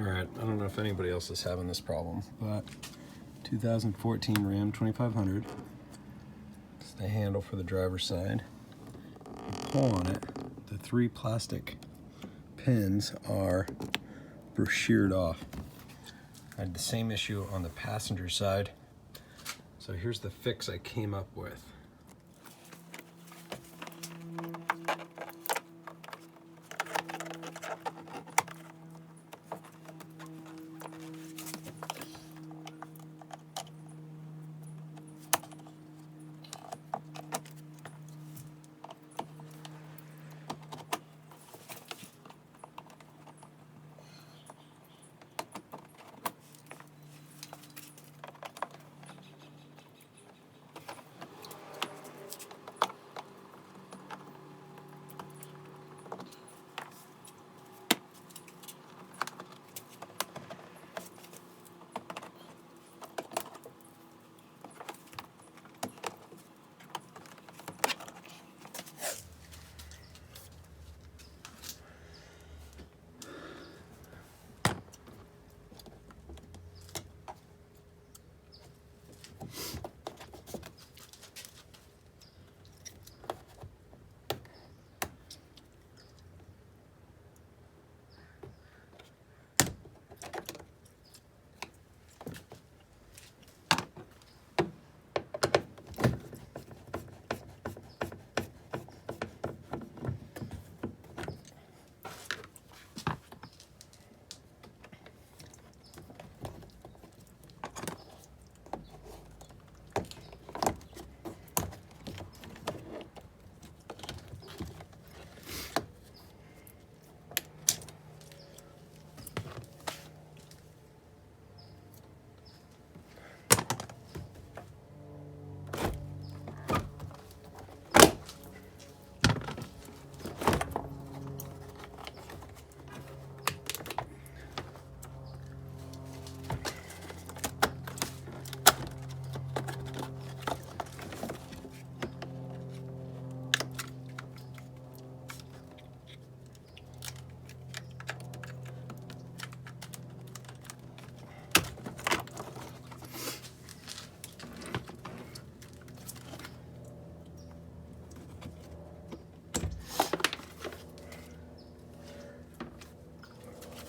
Alright, I don't know if anybody else is having this problem, but 2014 Ram 2500. It's the handle for the driver's side. You pull on it, the three plastic pins are sheared off. I had the same issue on the passenger side. So here's the fix I came up with.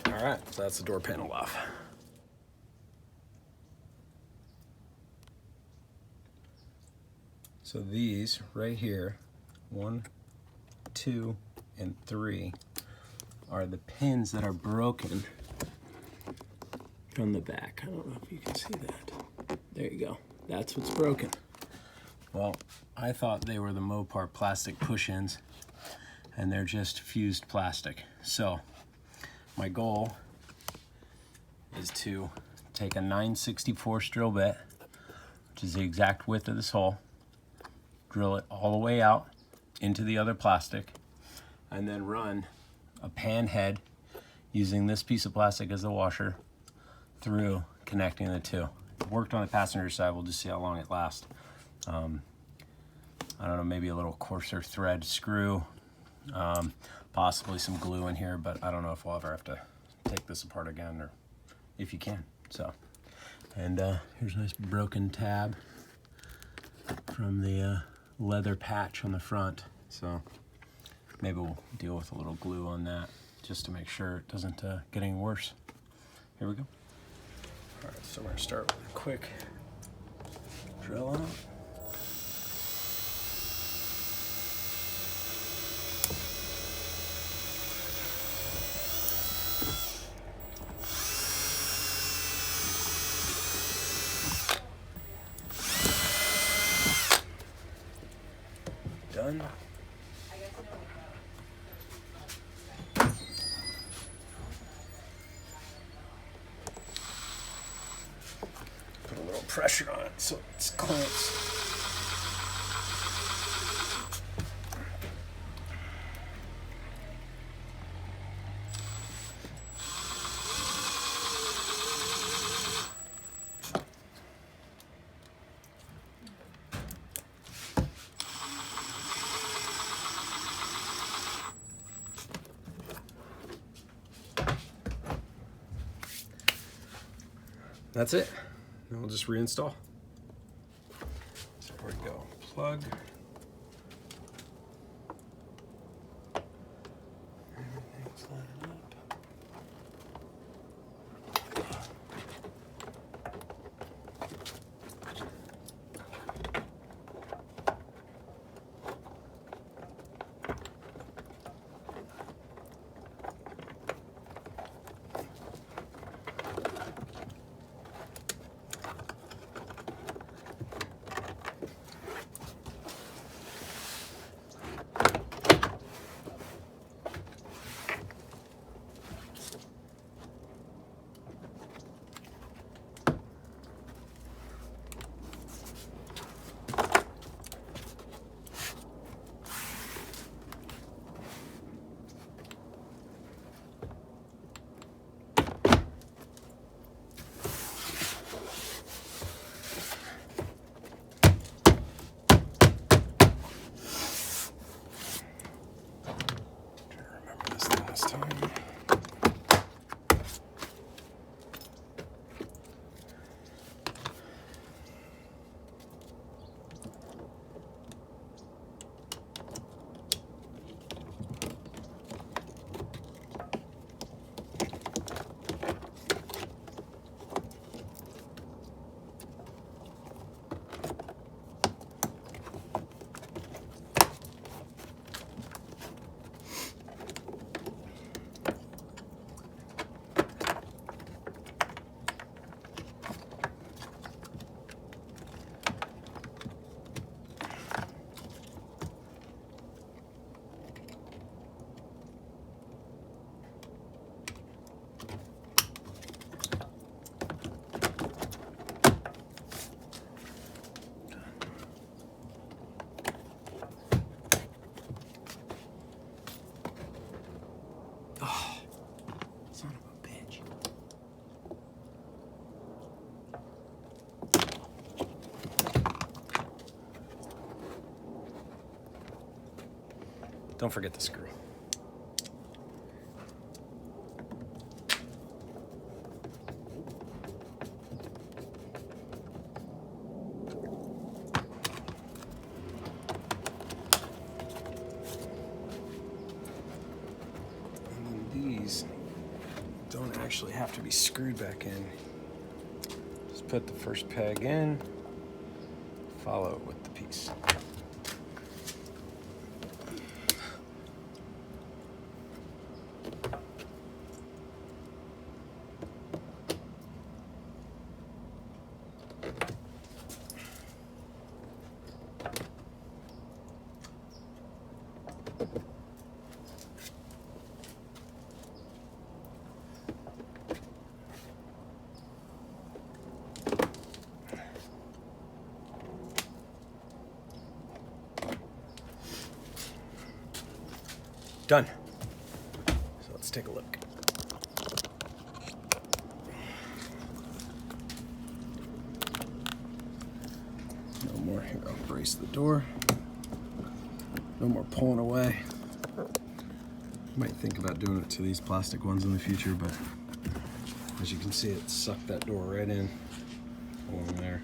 Alright, so that's the door panel off. So these right here, 1, 2, and 3, are the pins that are broken from the back. I don't know if you can see that. There you go. That's what's broken. Well, I thought they were the Mopar plastic push-ins, and they're just fused plastic. So my goal is to take a 9/64 drill bit, which is the exact width of this hole, drill it all the way out into the other plastic, and then run a pan head using this piece of plastic as the washer through, connecting the two. It worked on the passenger side. We'll just see how long it lasts. I don't know, maybe a little coarser thread screw, possibly some glue in here, but I don't know if we'll ever have to take this apart again, or if you can. So, and here's a nice broken tab from the leather patch on the front. So maybe we'll deal with a little glue on that just to make sure it doesn't get any worse. Here we go. All right, so we're gonna start with a quick drill out. Done. Put a little pressure on it so it's clamps. that's it. Then we'll just reinstall. So here we go. Plug. Everything's lining up. Don't forget the screw. And then these don't actually have to be screwed back in. Just put the first peg in, follow it with the piece. Done. So let's take a look. No more here. I'll brace the door. No more pulling away. Might think about doing it to these plastic ones in the future, but as you can see, it sucked that door right in along there.